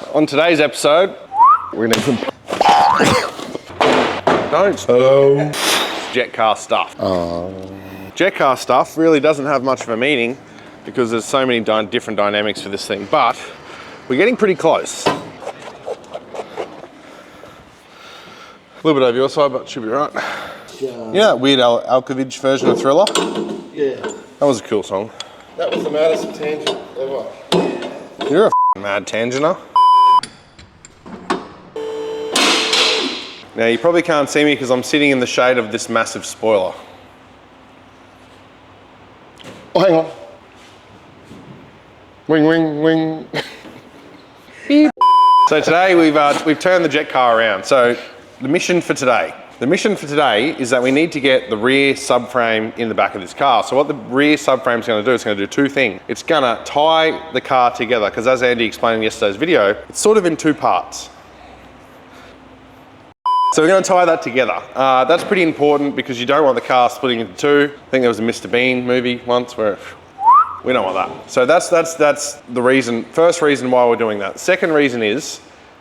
On today's episode, we need some. Don't. Hello. JETCAR stuff. JETCAR stuff really doesn't have much of a meaning because there's so many different dynamics for this thing, but we're getting pretty close. A little bit over your side, but it should be right. Yeah. You know that weird Alkovich version of Thriller? Yeah. That was a cool song. That was the maddest tangent ever. You're a mad tangenter. Now you probably can't see me because I'm sitting in the shade of this massive spoiler. Oh, hang on. Wing, wing, wing. So today we've turned the JETCAR around. So the mission for today is that we need to get the rear subframe in the back of this car. So what the rear subframe is going to do, it's going to do two things. It's going to tie the car together because, as Andy explained in yesterday's video, it's sort of in two parts. So we're going to tie that together. That's pretty important because you don't want the car splitting into two. I think there was a Mr. Bean movie once where we don't want that. So that's the reason, first reason why we're doing that. Second reason is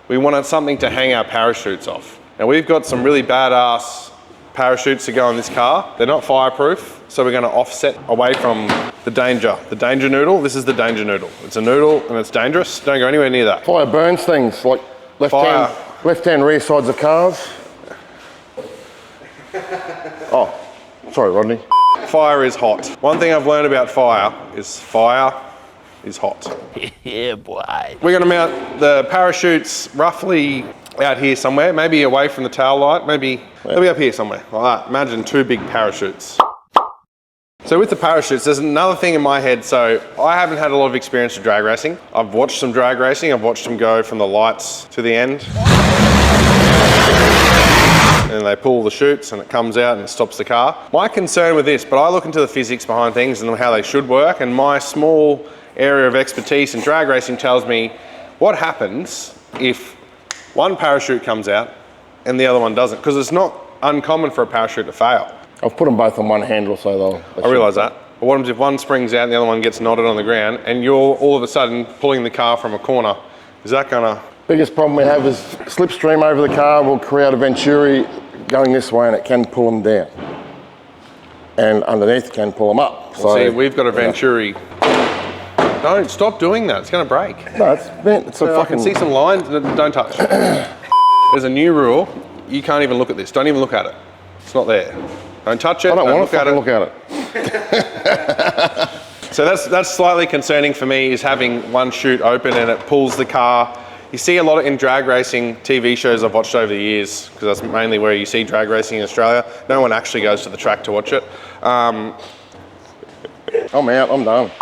we wanted something to hang our parachutes off. Now we've got some really badass parachutes to go on this car. They're not fireproof, so we're going to offset away from the danger. The danger noodle, this is the danger noodle. It's a noodle and it's dangerous. Don't go anywhere near that. Fire burns things, like left-hand rear sides of cars. Oh, sorry, Rodney. Fire is hot. One thing I've learned about fire is hot. Yeah, boy. We're going to mount the parachutes roughly out here somewhere, maybe away from the tail light, maybe they'll be up here somewhere, like that. Imagine two big parachutes. So with the parachutes, there's another thing in my head. So I haven't had a lot of experience with drag racing. I've watched some drag racing. I've watched them go from the lights to the end. And they pull the chutes and it comes out and it stops the car. My concern with this, but I look into the physics behind things and how they should work, and my small area of expertise in drag racing tells me what happens if one parachute comes out and the other one doesn't, because it's not uncommon for a parachute to fail. I've put them both on one handle, so they'll... I realise that. But what happens if one springs out and the other one gets knotted on the ground and you're all of a sudden pulling the car from a corner? Is that gonna... Biggest problem we have is slipstream over the car will create a venturi going this way and it can pull them down. And underneath can pull them up. So see, we've got a venturi. Don't stop doing that, it's gonna break. No, it's bent. It's a fucking... I can see some lines, don't touch. There's a new rule, you can't even look at this, don't even look at it. It's not there. Don't touch it, I don't want to look at it. So that's slightly concerning for me, is having one chute open and it pulls the car. You see a lot in drag racing TV shows I've watched over the years, because that's mainly where you see drag racing in Australia. No one actually goes to the track to watch it. I'm out, I'm done.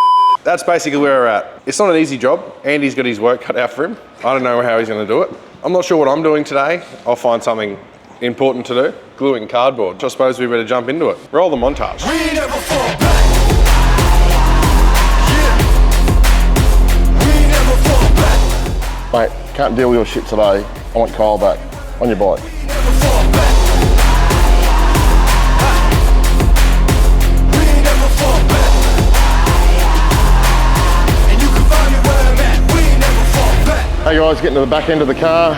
That's basically where we're at. It's not an easy job. Andy's got his work cut out for him. I don't know how he's going to do it. I'm not sure what I'm doing today. I'll find something important to do. Gluing cardboard. I suppose we better jump into it. Roll the montage. We never fall back. Yeah. We never fall back. Mate, can't deal with your shit today. I want Kyle back on your bike. We never fall back. We never fall back. And you can find me where I'm at. We never fall back. Hey guys, getting to the back end of the car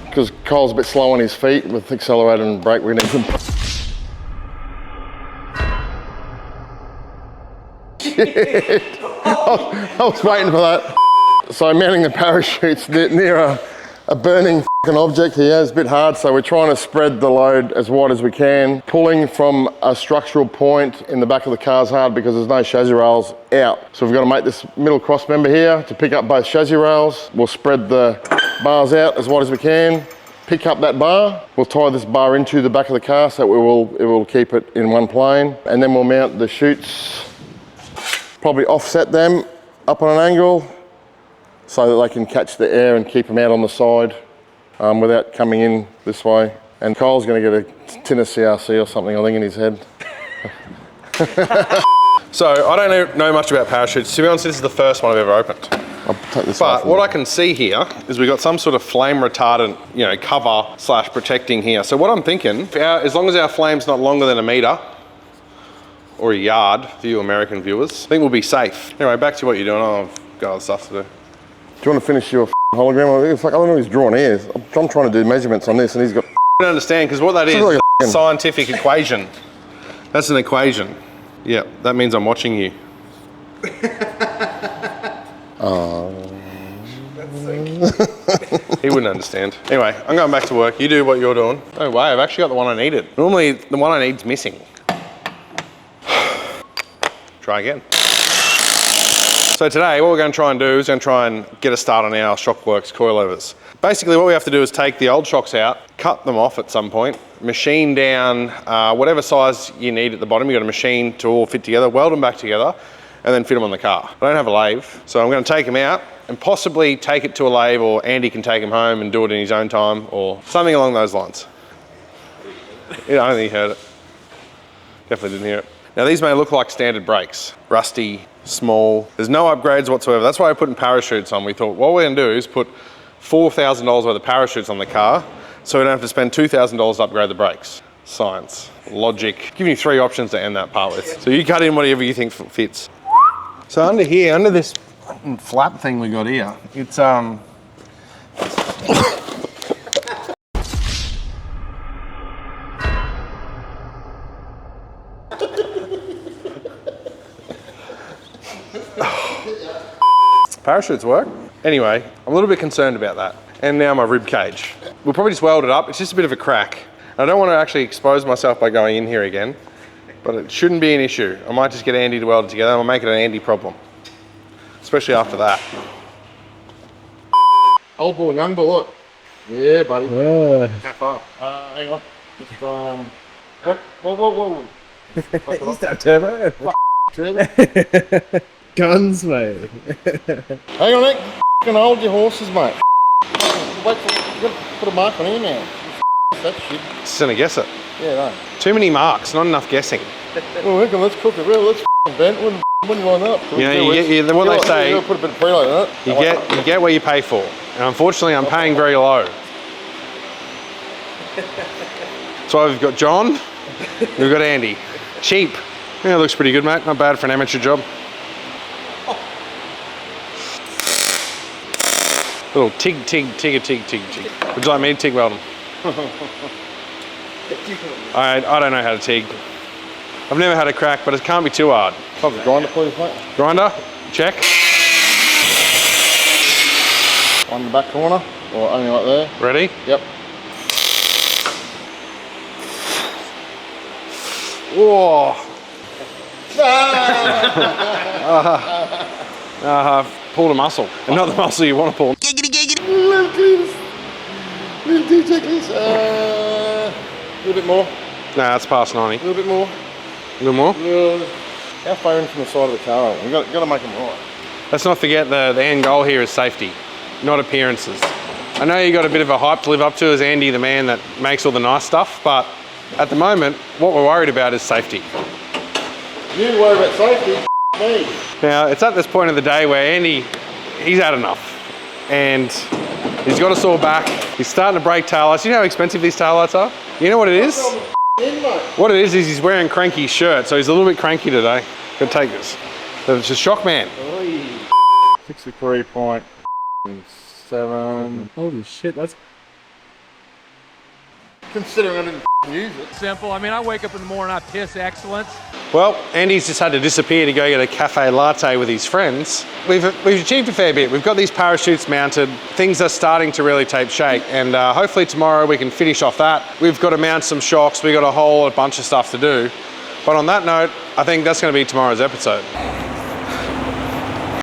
because Kyle's a bit slow on his feet with accelerator and brake. We need some. Shit. I was waiting for that. So mounting the parachutes near a burning f***ing object here is a bit hard, so we're trying to spread the load as wide as we can. Pulling from a structural point in the back of the car is hard because there's no chassis rails out. So we've got to make this middle cross member here to pick up both chassis rails. We'll spread the bars out as wide as we can, pick up that bar. We'll tie this bar into the back of the car so it will keep it in one plane. And then we'll mount the chutes, probably offset them up on an angle, so that they can catch the air and keep them out on the side without coming in this way. And Kyle's going to get a tin of CRC or something, I think, in his head. So I don't know much about parachutes. To be honest, this is the first one I've ever opened. I'll take this But off. what I can see here is we've got some sort of flame retardant, cover / protecting here. So what I'm thinking, as long as our flame's not longer than a meter or a yard for you American viewers, I think we'll be safe. Anyway, back to what you're doing. I've got other stuff to do. Do you want to finish your hologram. It's like, I don't know, he's drawing ears. I'm trying to do measurements on this and he's got... I don't understand, because what that is like a scientific equation. That's an equation. Yeah, that means I'm watching you. He wouldn't understand. Anyway, I'm going back to work. You do what you're doing. No way, I've actually got the one I needed. Normally, the one I need's missing. Try again. So today, what we're going to try and do is get a start on our Shockworks coilovers. Basically, what we have to do is take the old shocks out, cut them off at some point, machine down whatever size you need at the bottom. You've got a machine to all fit together, weld them back together, and then fit them on the car. I don't have a lathe, so I'm going to take them out and possibly take it to a lathe, or Andy can take them home and do it in his own time, or something along those lines. Yeah, I don't think he heard it. Definitely didn't hear it. Now these may look like standard brakes, rusty, small. There's no upgrades whatsoever. That's why we're putting parachutes on. We thought what we're going to do is put $4,000 worth of parachutes on the car, so we don't have to spend $2,000 to upgrade the brakes. Science, logic. Giving you 3 options to end that part with. So you cut in whatever you think fits. So under here, under this flap thing we got here, it's parachutes work. Anyway, I'm a little bit concerned about that. And now my rib cage. We'll probably just weld it up. It's just a bit of a crack. I don't want to actually expose myself by going in here again, but it shouldn't be an issue. I might just get Andy to weld it together and we'll make it an Andy problem. Especially after that. Old ball, young ball, look. Yeah, buddy. Yeah. How far? Hang on. Just, whoa. He's that turbo. Turbo. Guns, mate. Hang on, Nick. F***ing hold your horses, mate. Wait for, you gotta put a mark on here now. That shit. Just gonna guess it. Yeah, no. Too many marks, not enough guessing. Well, hang on, let's cook it real. Let's f***ing bend. When you line up. You know, what they say, you gotta put a bit of preload on it. you get what you pay for. And unfortunately, I'm paying very low. So we've got John, we've got Andy. Cheap. Yeah, it looks pretty good, mate. Not bad for an amateur job. Little tig. Would you like me to TIG weld them? I don't know how to TIG. I've never had a crack, but it can't be too hard. Pop the grinder, please, mate. Grinder, check. On the back corner, or only right there. Ready? Yep. Whoa. Pulled a muscle, and not the muscle you want to pull. Little D-checkies. A little bit more. Nah, that's past 90. A little bit more. A little more? How far in from the side of the car? We've got to make them right. Let's not forget the end goal here is safety, not appearances. I know you got a bit of a hype to live up to as Andy, the man that makes all the nice stuff, but at the moment, what we're worried about is safety. You worry about safety, me. Now, it's at this point of the day where Andy, he's had enough. And he's got a sore back. He's starting to break taillights. You know how expensive these taillights are? You know what it is? What it is he's wearing Cranky's shirt, so he's a little bit cranky today. Gonna take this. It's a shock man. 63.7. Holy shit, that's Considering I didn't use it. Simple. I mean, I wake up in the morning, I piss excellence. Well, Andy's just had to disappear to go get a cafe latte with his friends. We've achieved a fair bit. We've got these parachutes mounted. Things are starting to really take shape, and hopefully tomorrow we can finish off that. We've got to mount some shocks. We've got a whole bunch of stuff to do. But on that note, I think that's going to be tomorrow's episode.